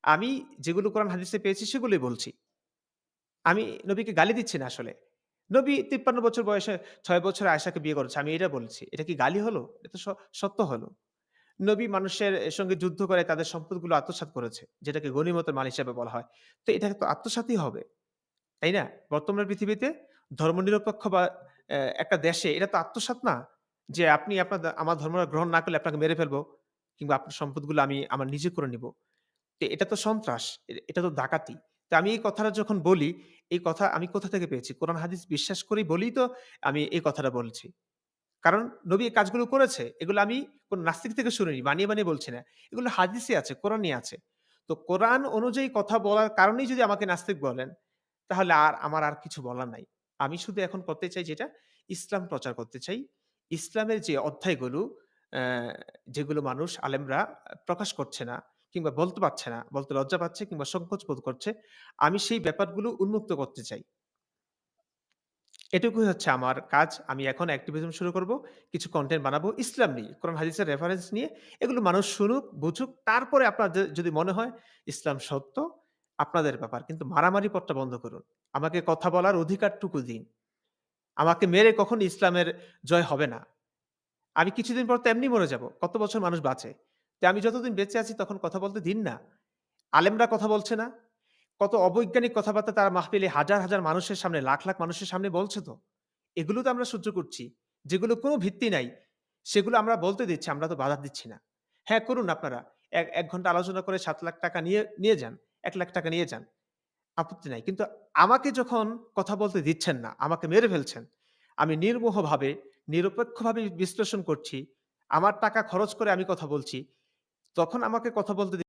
আমি যেগুলো কোরআন হাদিসে পেয়েছি সেগুলোই বলছি। আমি নবীকে গালি দিচ্ছি না আসলে। নবী ৫৩ বছর বয়সে ৬ বছরে আয়েশাকে বিয়ে করেছে। আমি এটা বলছি। এটা কি গালি হলো? এটা তো সত্য হলো। নবী মানুষের সঙ্গে যুদ্ধ করে তাদের সম্পদগুলো আত্মসাৎ করেছে। যেটাকে গনিমতের মাল হিসেবে বলা হয়। তো এটা তো আত্মসাৎই হবে। তাই না? বর্তমান পৃথিবীতে ধর্মনিরপেক্ষ বা একটা দেশে এটা তো আত্মসাৎ না? যে আপনি আমার ধর্ম গ্রহণ না করলে আপনাকে মেরে ফেলবো কিংবা আপনার সম্পদগুলো আমি আমার নিজে করে নিবো। এটা তো সন্ত্রাস। এটা তো ডাকাতি। তো আমি এই কথাটা যখন বলি, এই কথা আমি কোথা থেকে পেয়েছি? কোরআন হাদিস বিশ্বাস করি বলেই তো আমি এই কথাটা বলছি। কারণ নবী এই কাজগুলো করেছে। এগুলো আমি কোন নাস্তিক থেকে শুনিনি। বানিয়ে বলছি না। এগুলো হাদিসে আছে, কোরআনে আছে। তো কোরআন অনুযায়ী কথা বলার কারণেই যদি আমাকে নাস্তিক বলেন, তাহলে আমার আর কিছু বলার নাই। আমি শুধু এখন করতে চাই যেটা, ইসলাম প্রচার করতে চাই। ইসলামের যে অধ্যায়গুলো অ্যা যেগুলো মানুষ আলেমরা প্রকাশ করছে না কিংবা বলতে পারছে না, বলতে লজ্জা পাচ্ছে কিংবা সংকোচ বোধ করছে, আমি সেই ব্যাপারগুলো উন্মুক্ত করতে চাই। এটুকুই হচ্ছে আমার কাজ। আমি এখন অ্যাক্টিভিজম শুরু করব। কিছু কনটেন্ট বানাবো ইসলাম নিয়ে। কোরআন হাদিসের রেফারেন্স নিয়ে। এগুলো মানুষ শুনুক, বুঝুক। তারপরে আপনাদের যদি মনে হয় ইসলাম সত্য, আপনাদের ব্যাপার। কিন্তু মারামারি পথটা বন্ধ করুন। আমাকে কথা বলার অধিকারটুকু দিন। আমাকে মেরে কখনো ইসলামের জয় হবে না। আমি কিছুদিন পর তো এমনি মরে যাব। কত বছর মানুষ বাঁচে। তো আমি যতদিন বেঁচে আছি তখন কথা বলতে দিন না। আলেমরা কথা বলছে না? কত অবৈজ্ঞানিক কথাবার্তা তারা মাহফিলে হাজার মানুষের সামনে, লাখ মানুষের সামনে বলছে তো। এগুলো তো আমরা সহ্য করছি। যেগুলো কোনো ভিত্তি নাই, সেগুলো আমরা বলতে দিচ্ছি, আমরা তো বাধা দিচ্ছি না। হ্যাঁ, করুন আপনারা। ১ ঘন্টা আলোচনা করে ৳৭,০০,০০০ নিয়ে যান, ৳১,০০,০০০ নিয়ে যান। আপত্তি নাই। কিন্তু আমাকে যখন কথা বলতে দিচ্ছেন না, আমাকে মেরে ফেলছেন, আমি নির্মোহভাবে, নিরপেক্ষভাবে বিশ্লেষণ করছি, আমার টাকা খরচ করে আমি কথা বলছি, তখন আমাকে কথা বলতে